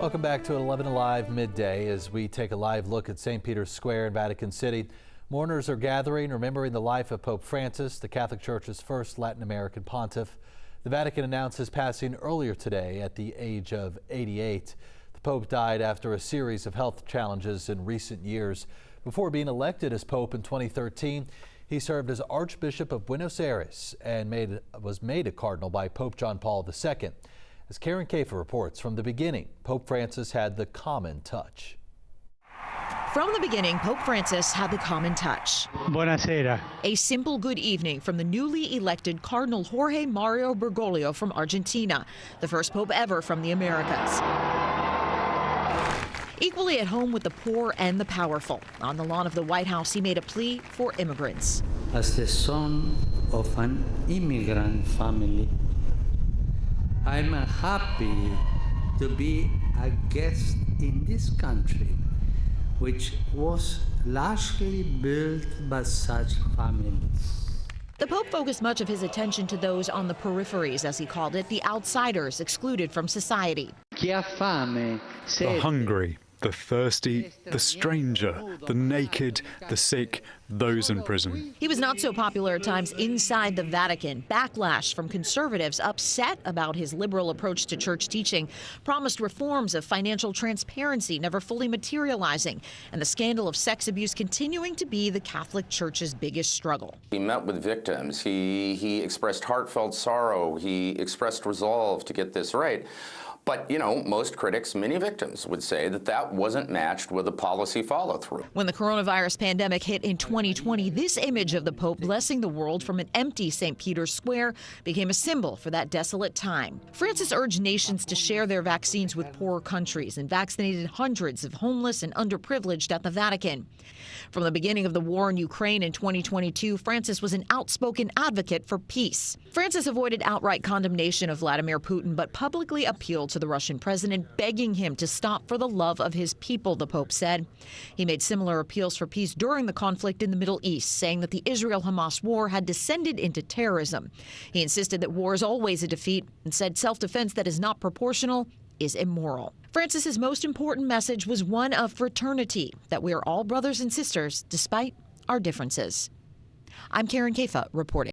Welcome back to 11 Alive Midday as we take a live look at St. Peter's Square in Vatican City. Mourners are gathering, remembering the life of Pope Francis, the Catholic Church's first Latin American pontiff. The Vatican announced his passing earlier today at the age of 88. The Pope died after a series of health challenges in recent years. Before being elected as Pope in 2013, he served as Archbishop of Buenos Aires and was made a cardinal by Pope John Paul II. As Karen Kafer reports, from the beginning, Pope Francis had the common touch. From the beginning, Pope Francis had the common touch. Buonasera. A simple good evening from the newly elected Cardinal Jorge Mario Bergoglio from Argentina, the first pope ever from the Americas. Equally at home with the poor and the powerful. On the lawn of the White House, he made a plea for immigrants. As the son of an immigrant family, I'm happy to be a guest in this country, which was largely built by such families. The Pope focused much of his attention to those on the peripheries, as he called it, the outsiders excluded from society. Chi ha fame, The hungry, the thirsty, the stranger, the naked, the sick, those in prison. He was not so popular at times inside the Vatican. Backlash from conservatives upset about his liberal approach to church teaching, promised reforms of financial transparency never fully materializing, and the scandal of sex abuse continuing to be the Catholic Church's biggest struggle. He met with victims. He expressed heartfelt sorrow. He expressed resolve to get this right. But, you know, most critics, many victims, would say that that wasn't matched with a policy follow-through. When the coronavirus pandemic hit in 2020, this image of the Pope blessing the world from an empty St. Peter's Square became a symbol for that desolate time. Francis urged nations to share their vaccines with poorer countries and vaccinated hundreds of homeless and underprivileged at the Vatican. From the beginning of the war in Ukraine in 2022, Francis was an outspoken advocate for peace. Francis avoided outright condemnation of Vladimir Putin, but publicly appealed to the Russian president, begging him to stop for the love of his people, the Pope said. He made similar appeals for peace during the conflict in the Middle East, saying that the Israel-Hamas war had descended into terrorism. He insisted that war is always a defeat and said self-defense that is not proportional is immoral. Francis's most important message was one of fraternity, that we are all brothers and sisters despite our differences. I'm Karen Kafer reporting.